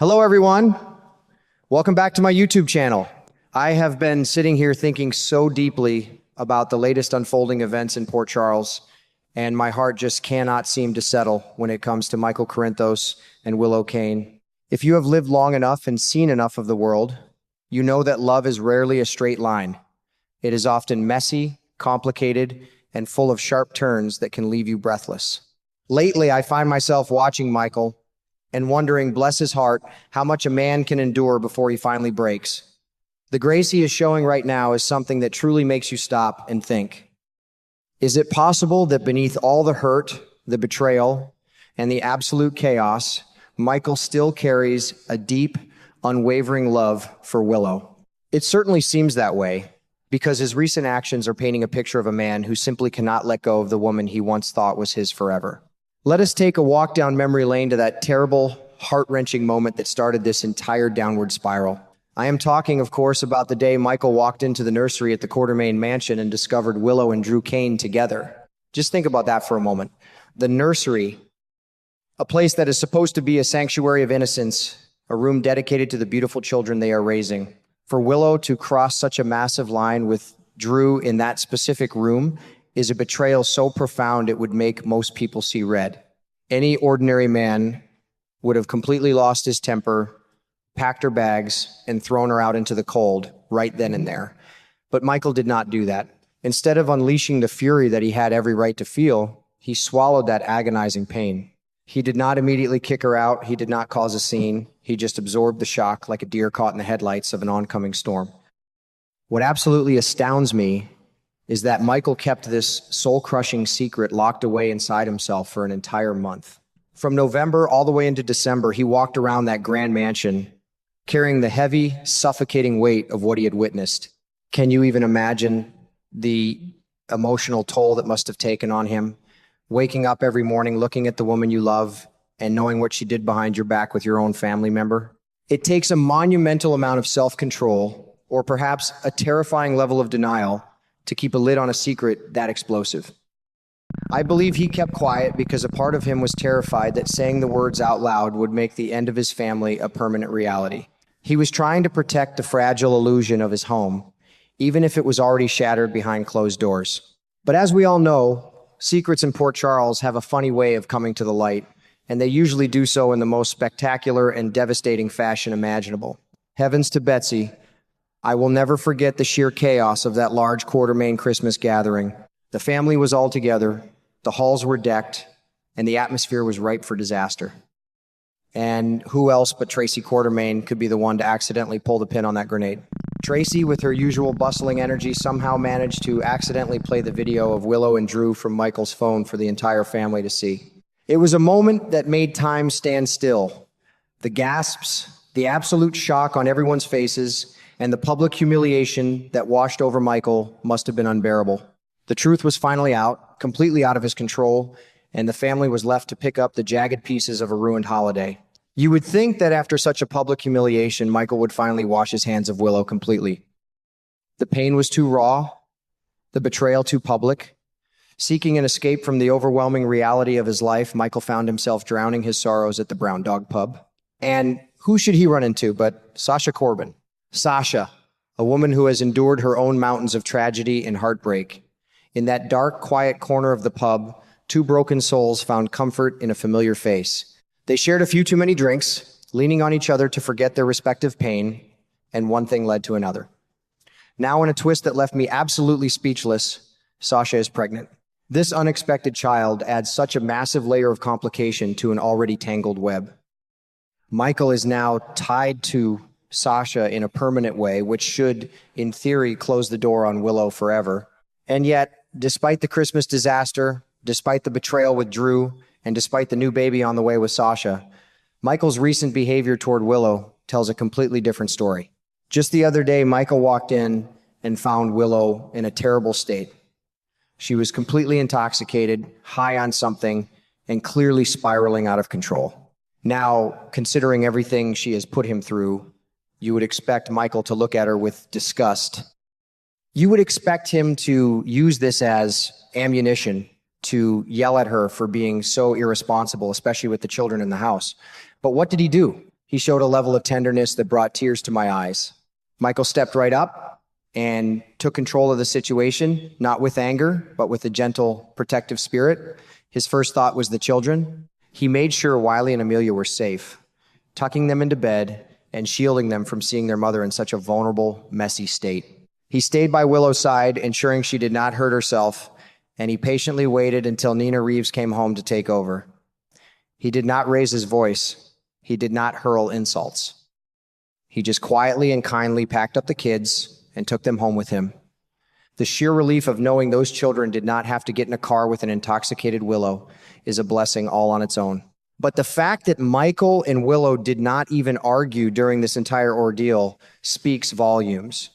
Hello, everyone. Welcome back to my YouTube channel. I have been sitting here thinking so deeply about the latest unfolding events in Port Charles, and my heart just cannot seem to settle when it comes to Michael Corinthos and Willow Kane. If you have lived long enough and seen enough of the world, you know that love is rarely a straight line. It is often messy, complicated, and full of sharp turns that can leave you breathless. Lately, I find myself watching Michael and wondering, bless his heart, how much a man can endure before he finally breaks. The grace he is showing right now is something that truly makes you stop and think. Is it possible that beneath all the hurt, the betrayal, and the absolute chaos, Michael still carries a deep, unwavering love for Willow? It certainly seems that way, because his recent actions are painting a picture of a man who simply cannot let go of the woman he once thought was his forever. Let us take a walk down memory lane to that terrible, heart-wrenching moment that started this entire downward spiral. I am talking, of course, about the day Michael walked into the nursery at the Quartermain mansion and discovered Willow and Drew Kane together. Just think about that for a moment. The nursery, a place that is supposed to be a sanctuary of innocence, a room dedicated to the beautiful children they are raising. For Willow to cross such a massive line with Drew in that specific room is a betrayal so profound it would make most people see red. Any ordinary man would have completely lost his temper, packed her bags, and thrown her out into the cold right then and there. But Michael did not do that. Instead of unleashing the fury that he had every right to feel, he swallowed that agonizing pain. He did not immediately kick her out. He did not cause a scene. He just absorbed the shock like a deer caught in the headlights of an oncoming storm. What absolutely astounds me is that Michael kept this soul-crushing secret locked away inside himself for an entire month. From November all the way into December, he walked around that grand mansion, carrying the heavy, suffocating weight of what he had witnessed. Can you even imagine the emotional toll that must have taken on him? Waking up every morning, looking at the woman you love, and knowing what she did behind your back with your own family member? It takes a monumental amount of self-control, or perhaps a terrifying level of denial, to keep a lid on a secret that explosive. I believe he kept quiet because a part of him was terrified that saying the words out loud would make the end of his family a permanent reality. He was trying to protect the fragile illusion of his home, even if it was already shattered behind closed doors. But as we all know, secrets in Port Charles have a funny way of coming to the light, and they usually do so in the most spectacular and devastating fashion imaginable. Heavens to Betsy, I will never forget the sheer chaos of that large Quartermain Christmas gathering. The family was all together, the halls were decked, and the atmosphere was ripe for disaster. And who else but Tracy Quartermain could be the one to accidentally pull the pin on that grenade? Tracy, with her usual bustling energy, somehow managed to accidentally play the video of Willow and Drew from Michael's phone for the entire family to see. It was a moment that made time stand still. The gasps, the absolute shock on everyone's faces, and the public humiliation that washed over Michael must have been unbearable. The truth was finally out, completely out of his control, and the family was left to pick up the jagged pieces of a ruined holiday. You would think that after such a public humiliation, Michael would finally wash his hands of Willow completely. The pain was too raw, the betrayal too public. Seeking an escape from the overwhelming reality of his life, Michael found himself drowning his sorrows at the Brown Dog Pub. And who should he run into but Sasha Corbin? Sasha, a woman who has endured her own mountains of tragedy and heartbreak. In that dark, quiet corner of the pub, two broken souls found comfort in a familiar face. They shared a few too many drinks, leaning on each other to forget their respective pain, and one thing led to another. Now, in a twist that left me absolutely speechless, Sasha is pregnant. This unexpected child adds such a massive layer of complication to an already tangled web. Michael is now tied to Sasha in a permanent way, which should, in theory, close the door on Willow forever. And yet, despite the Christmas disaster, despite the betrayal with Drew, and despite the new baby on the way with Sasha, Michael's recent behavior toward Willow tells a completely different story. Just the other day, Michael walked in and found Willow in a terrible state. She was completely intoxicated, high on something, and clearly spiraling out of control. Now, considering everything she has put him through, you would expect Michael to look at her with disgust. You would expect him to use this as ammunition to yell at her for being so irresponsible, especially with the children in the house. But what did he do? He showed a level of tenderness that brought tears to my eyes. Michael stepped right up and took control of the situation, not with anger, but with a gentle, protective spirit. His first thought was the children. He made sure Wiley and Amelia were safe, tucking them into bed and shielding them from seeing their mother in such a vulnerable, messy state. He stayed by Willow's side, ensuring she did not hurt herself, and he patiently waited until Nina Reeves came home to take over. He did not raise his voice. He did not hurl insults. He just quietly and kindly packed up the kids and took them home with him. The sheer relief of knowing those children did not have to get in a car with an intoxicated Willow is a blessing all on its own. But the fact that Michael and Willow did not even argue during this entire ordeal speaks volumes.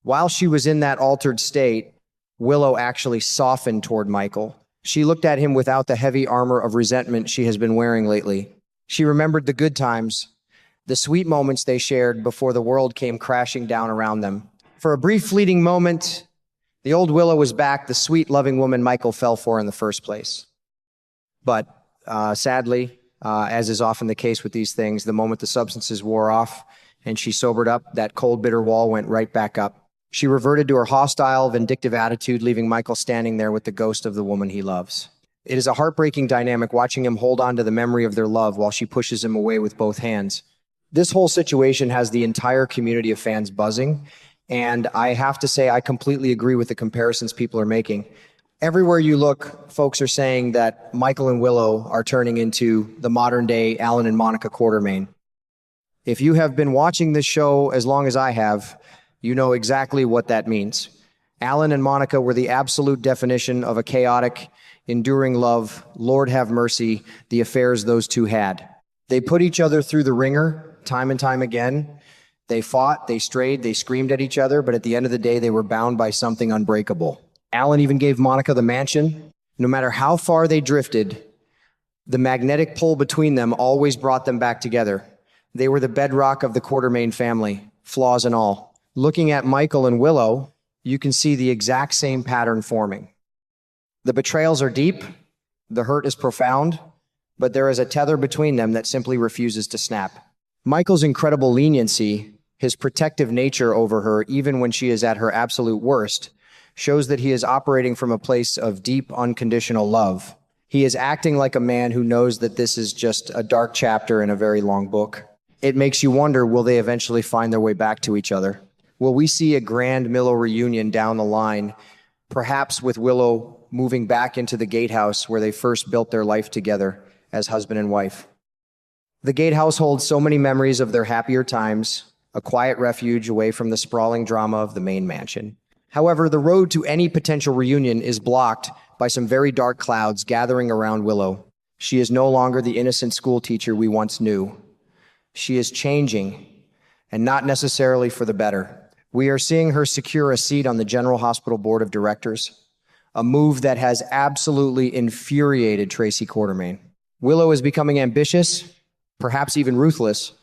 While she was in that altered state, Willow actually softened toward Michael. She looked at him without the heavy armor of resentment she has been wearing lately. She remembered the good times, the sweet moments they shared before the world came crashing down around them. For a brief fleeting moment, the old Willow was back, the sweet, loving woman Michael fell for in the first place. But sadly, as is often the case with these things, the moment the substances wore off and she sobered up, that cold, bitter wall went right back up. She reverted to her hostile, vindictive attitude, leaving Michael standing there with the ghost of the woman he loves. It is a heartbreaking dynamic watching him hold on to the memory of their love while she pushes him away with both hands. This whole situation has the entire community of fans buzzing, and I have to say I completely agree with the comparisons people are making. Everywhere you look, folks are saying that Michael and Willow are turning into the modern-day Alan and Monica Quartermain. If you have been watching this show as long as I have, you know exactly what that means. Alan and Monica were the absolute definition of a chaotic, enduring love. Lord have mercy, the affairs those two had. They put each other through the ringer time and time again. They fought, they strayed, they screamed at each other, but at the end of the day, they were bound by something unbreakable. Alan even gave Monica the mansion. No matter how far they drifted, the magnetic pull between them always brought them back together. They were the bedrock of the Quartermain family, flaws and all. Looking at Michael and Willow, you can see the exact same pattern forming. The betrayals are deep, the hurt is profound, but there is a tether between them that simply refuses to snap. Michael's incredible leniency, his protective nature over her, even when she is at her absolute worst, shows that he is operating from a place of deep, unconditional love. He is acting like a man who knows that this is just a dark chapter in a very long book. It makes you wonder, will they eventually find their way back to each other? Will we see a grand Willow reunion down the line, perhaps with Willow moving back into the gatehouse where they first built their life together as husband and wife? The gatehouse holds so many memories of their happier times, a quiet refuge away from the sprawling drama of the main mansion. However, the road to any potential reunion is blocked by some very dark clouds gathering around Willow. She is no longer the innocent school teacher we once knew. She is changing, and not necessarily for the better. We are seeing her secure a seat on the General Hospital Board of Directors, a move that has absolutely infuriated Tracy Quartermain. Willow is becoming ambitious, perhaps even ruthless,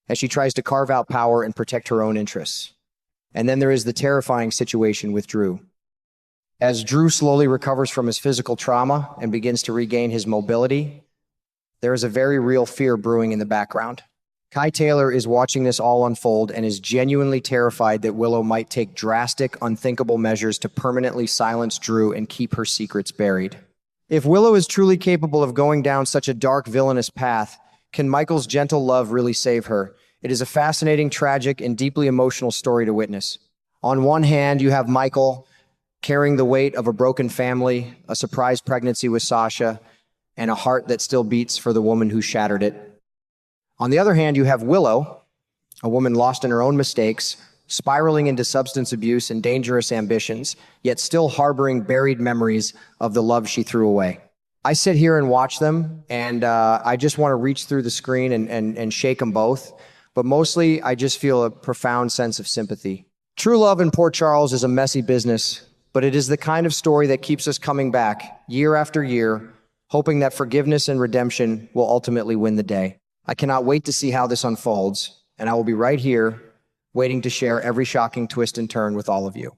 as she tries to carve out power and protect her own interests. And then there is the terrifying situation with Drew. As Drew slowly recovers from his physical trauma and begins to regain his mobility, there is a very real fear brewing in the background. Kai Taylor is watching this all unfold and is genuinely terrified that Willow might take drastic, unthinkable measures to permanently silence Drew and keep her secrets buried. If Willow is truly capable of going down such a dark, villainous path, can Michael's gentle love really save her? It is a fascinating, tragic, and deeply emotional story to witness. On one hand, you have Michael carrying the weight of a broken family, a surprise pregnancy with Sasha, and a heart that still beats for the woman who shattered it. On the other hand, you have Willow, a woman lost in her own mistakes, spiraling into substance abuse and dangerous ambitions, yet still harboring buried memories of the love she threw away. I sit here and watch them, and I just want to reach through the screen and shake them both. But mostly, I just feel a profound sense of sympathy. True love in Port Charles is a messy business, but it is the kind of story that keeps us coming back year after year, hoping that forgiveness and redemption will ultimately win the day. I cannot wait to see how this unfolds, and I will be right here waiting to share every shocking twist and turn with all of you.